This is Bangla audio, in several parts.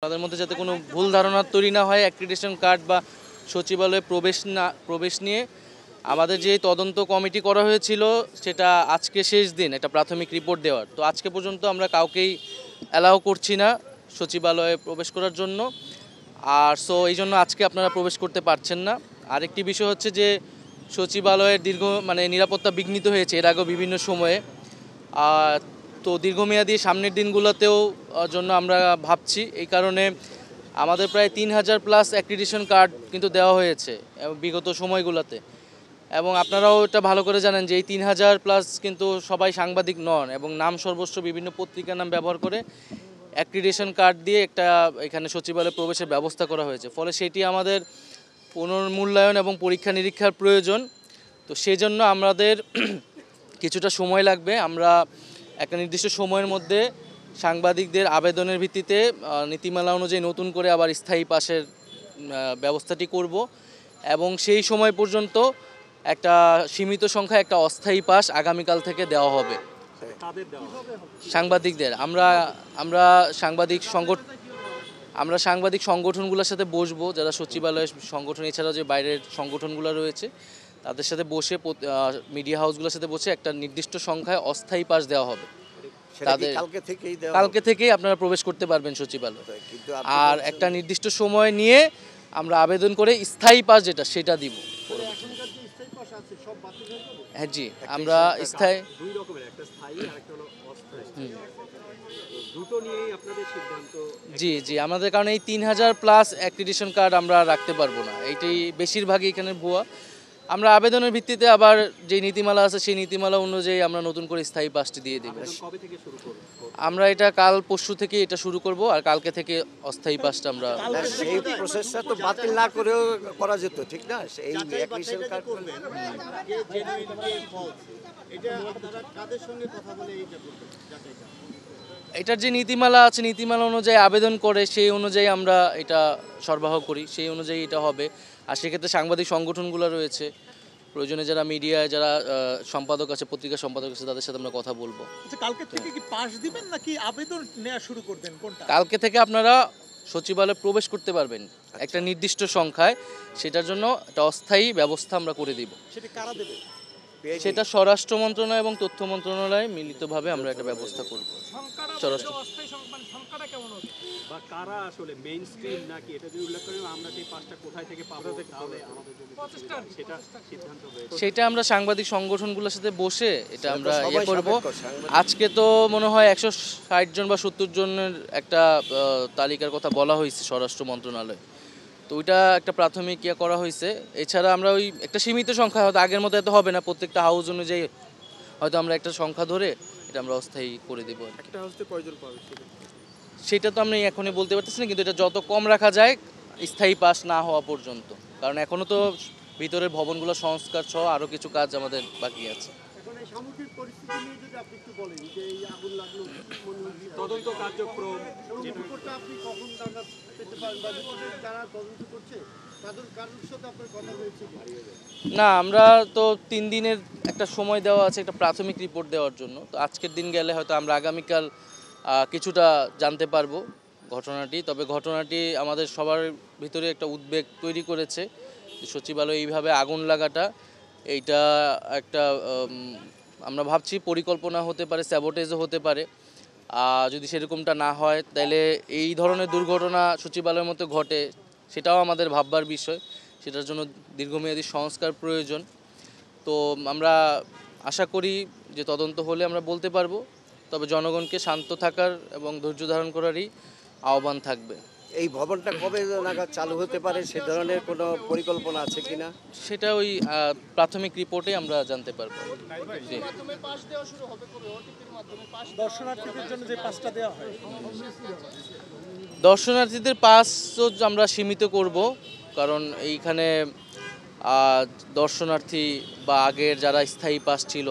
তাদের মধ্যে যাতে কোনো ভুল ধারণা তৈরি না হয়, অ্যাক্রিডিটেশন কার্ড বা সচিবালয়ে প্রবেশ নিয়ে আমাদের যে তদন্ত কমিটি করা হয়েছিল সেটা আজকে শেষ দিন একটা প্রাথমিক রিপোর্ট দেওয়ার। তো আজকে পর্যন্ত আমরা কাউকেই অ্যালাউ করছি না সচিবালয়ে প্রবেশ করার জন্য। আর এই জন্য আজকে আপনারা প্রবেশ করতে পারছেন না। আরেকটি বিষয় হচ্ছে যে সচিবালয়ের নিরাপত্তা বিঘ্নিত হয়েছে এর আগেও বিভিন্ন সময়ে। তো দীর্ঘমেয়াদী সামনের দিনগুলোতেও জন্য আমরা ভাবছি। এই কারণে আমাদের প্রায় 3000+ অ্যাক্রিডিটেশন কার্ড কিন্তু দেওয়া হয়েছে বিগত সময়গুলোতে, এবং আপনারাও এটা ভালো করে জানেন যে এই 3000+ কিন্তু সবাই সাংবাদিক নন, এবং নাম সর্বস্ব বিভিন্ন পত্রিকার নাম ব্যবহার করে অ্যাক্রিডিটেশন কার্ড দিয়ে এখানে সচিবালয়ে প্রবেশের ব্যবস্থা করা হয়েছে। ফলে সেটি আমাদের পুনর্মূল্যায়ন এবং পরীক্ষা নিরীক্ষার প্রয়োজন। তো সেই জন্য আমাদের কিছুটা সময় লাগবে। আমরা একটা নির্দিষ্ট সময়ের মধ্যে সাংবাদিকদের আবেদনের ভিত্তিতে নীতিমালা অনুযায়ী নতুন করে আবার স্থায়ী পাসের ব্যবস্থাটি করব, এবং সেই সময় পর্যন্ত একটা সীমিত সংখ্যায় একটা অস্থায়ী পাস আগামীকাল থেকে দেওয়া হবে সাংবাদিকদের। আমরা সাংবাদিক সংগঠনগুলোর সাথে বসবো, যারা সচিবালয়ের সংগঠন এছাড়াও যে বাইরের সংগঠনগুলো রয়েছে তাদের সাথে বসে, মিডিয়া হাউসগুলোর সাথে বসে একটা নির্দিষ্ট সংখ্যায় অস্থায়ী পাস দেওয়া হবে। তাদের কালকে থেকেই আপনারা প্রবেশ করতে পারবেন সচিবালয়। আর একটা নির্দিষ্ট সময় নিয়ে আমরা আবেদন করে স্থায়ী পাস যেটা সেটা দিব। হ্যাঁ জি, আমরা স্থায়ী জি আমাদের কারণে এই 3000+ অ্যাক্রিডিটেশন কার্ড আমরা রাখতে পারবো না। এইটাই বেশিরভাগই এখানে ভুয়া। আমরা আবেদনের ভিত্তিতে আবার যে নীতিমালা আছে সেই নীতিমালা অনুযায়ী আমরা নতুন করে স্থায়ী পাসটি দিয়ে দেব। আমরা এটা কাল পরশু থেকে এটা শুরু করব, আর কালকে থেকে অস্থায়ী পাসটা আমরা এই প্রসেসটা তো বাতিল না করেও করা যেত, ঠিক না? এই অ্যাক্রিডিটেশন কার্ড করবেন এটা আপনারা কাদের সঙ্গে কথা বলে এইটা করবেন? এটার যে নীতিমালা আছে নীতিমালা অনুযায়ী আবেদন করে সেই অনুযায়ী আমরা এটা সরবরাহ করি, সেই অনুযায়ী এটা হবে। আর সেক্ষেত্রে সাংবাদিক সংগঠনগুলো রয়েছে, প্রয়োজনে যারা মিডিয়ায় যারা সম্পাদক আছে, পত্রিকা সম্পাদক আছে, তাদের সাথে আমরা কথা বলবো। কালকে থেকে কি পাস দিবেন নাকি আবেদন নেওয়া শুরু করবেন, কোনটা? কালকে থেকে আপনারা সচিবালয়ে প্রবেশ করতে পারবেন একটা নির্দিষ্ট সংখ্যায়, সেটার জন্য একটা অস্থায়ী ব্যবস্থা আমরা করে দিব। সেটা কারা দেবে? সেটা স্বরাষ্ট্র মন্ত্রণালয় এবং তথ্য মন্ত্রণালয় মিলিতভাবে আমরা একটা ব্যবস্থা করব। স্বরাষ্ট্র সংখ্যাটা কেমন হবে বা কারা আসলে মেইন স্ট্রিম নাকি এটা যদি উল্লেখ করি আমরা সেই পাঁচটা কোথায় থেকে পাবো, তাহলে আমাদের জন্য সেটা সিদ্ধান্ত হবে। সেটা আমরা সাংবাদিক সংগঠনগুলোর সাথে বসে এটা আমরা করব। আজকে তো মনে হয় 160 জন বা 70 জনের একটা তালিকার কথা বলা হয়েছে স্বরাষ্ট্র মন্ত্রণালয়। তো ওইটা একটা প্রাথমিক করা হয়েছে। এছাড়া আমরা ওই একটা সীমিত সংখ্যা, হয়তো আগের মতো এত হবে না, প্রত্যেকটা হাউস অনুযায়ী হয়তো আমরা একটা সংখ্যা ধরে এটা আমরা অস্থায়ী করে দেবো। একটা হাউসে কয়জন পাবে সেটা তো আমরা এখনই বলতে পারতেছি না, কিন্তু এটা যত কম রাখা যায় স্থায়ী পাস না হওয়া পর্যন্ত, কারণ এখনও তো ভিতরের ভবনগুলো সংস্কার সহ আরও কিছু কাজ আমাদের বাকি আছে। এখন এই সামগ্রিক পরিস্থিতি নিয়ে যদি আপনি একটু বলেন যে এই আগুন লাগলো, তদন্ত কার্যক্রম যেটা আপনি কখন নাগাদ পেতে পারেন বা যারা তদন্ত করছে তাদের কারোর সাথে আপনার কথা হয়েছে? না, আমরা তো 3 দিনের একটা সময় দেওয়া আছে একটা প্রাথমিক রিপোর্ট দেওয়ার জন্য। তো আজকের দিন গেলে হয়তো আমরা আগামীকাল কিছুটা জানতে পারবো ঘটনাটি। তবে ঘটনাটি আমাদের সবার ভিতরে একটা উদ্বেগ তৈরি করেছে যে সচিবালয়ে এইভাবে আগুন লাগাটা, এইটা একটা আমরা ভাবছি পরিকল্পনা হতে পারে, স্যাবোটেজও হতে পারে। যদি সেরকমটা না হয় তাহলে এই ধরনের দুর্ঘটনা সচিবালয়ের মতো ঘটে সেটাও আমাদের ভাববার বিষয়। সেটার জন্য দীর্ঘমেয়াদী সংস্কার প্রয়োজন। তো আমরা আশা করি যে তদন্ত হলে আমরা বলতে পারবো। তবে জনগণকে শান্ত থাকার এবং ধৈর্য ধারণ করারই আহ্বান থাকবে। এই ভবনটা কবে নাগাদ চালু হতে পারে সে ধরনের কোনো পরিকল্পনা আছে কিনা? সেটা ওই প্রাথমিক রিপোর্টে আমরা জানতে পারবো। দর্শনার্থীদের জন্য যে পাসটা দেওয়া হয়, দর্শনার্থীদের পাসও আমরা সীমিত করব, কারণ এইখানে দর্শনার্থী বা আগের যারা স্থায়ী পাস ছিল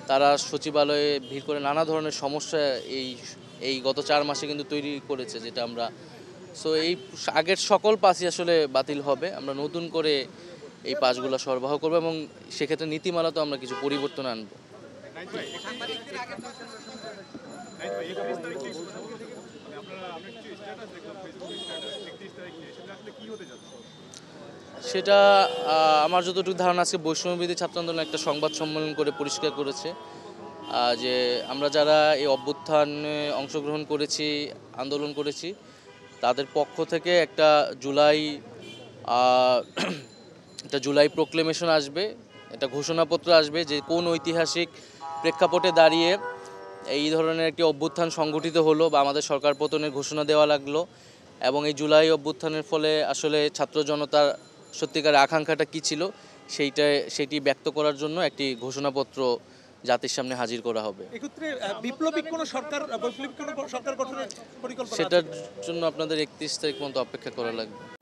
তারা সচিবালয়ে ভিড় করে নানা ধরনের সমস্যা এই গত 4 মাসে কিন্তু তৈরি করেছে, যেটা আমরা এই আগের সকল পাসই আসলে বাতিল হবে। আমরা নতুন করে এই পাসগুলো সরবরাহ করব, এবং সেক্ষেত্রে নীতিমালাতেও আমরা কিছু পরিবর্তন আনবো। সেটা আমার যতটুকু ধারণা আছে বৈষম্যবিরোধী ছাত্র আন্দোলন একটা সংবাদ সম্মেলন করে পরিষ্কার করেছে যে আমরা যারা এই অভ্যুত্থানে অংশগ্রহণ করেছি, আন্দোলন করেছি, তাদের পক্ষ থেকে একটা জুলাই প্রোক্লেমেশন আসবে, একটা ঘোষণাপত্র আসবে যে কোন ঐতিহাসিক প্রেক্ষাপটে দাঁড়িয়ে এই ধরনের একটি অভ্যুত্থান সংগঠিত হলো বা আমাদের সরকার পতনের ঘোষণা দেওয়া লাগলো, এবং এই জুলাই অভ্যুত্থানের ফলে আসলে ছাত্র জনতার সত্যিকার আকাঙ্ক্ষাটা কী ছিল সেটি ব্যক্ত করার জন্য একটি ঘোষণাপত্র জাতির সামনে হাজির করা হবে। এক্ষেত্রে বৈপ্লবিক কোনো সরকার গঠনের পরিকল্পনা সেটার জন্য আপনাদের 31 তারিখ পর্যন্ত অপেক্ষা করা লাগবে।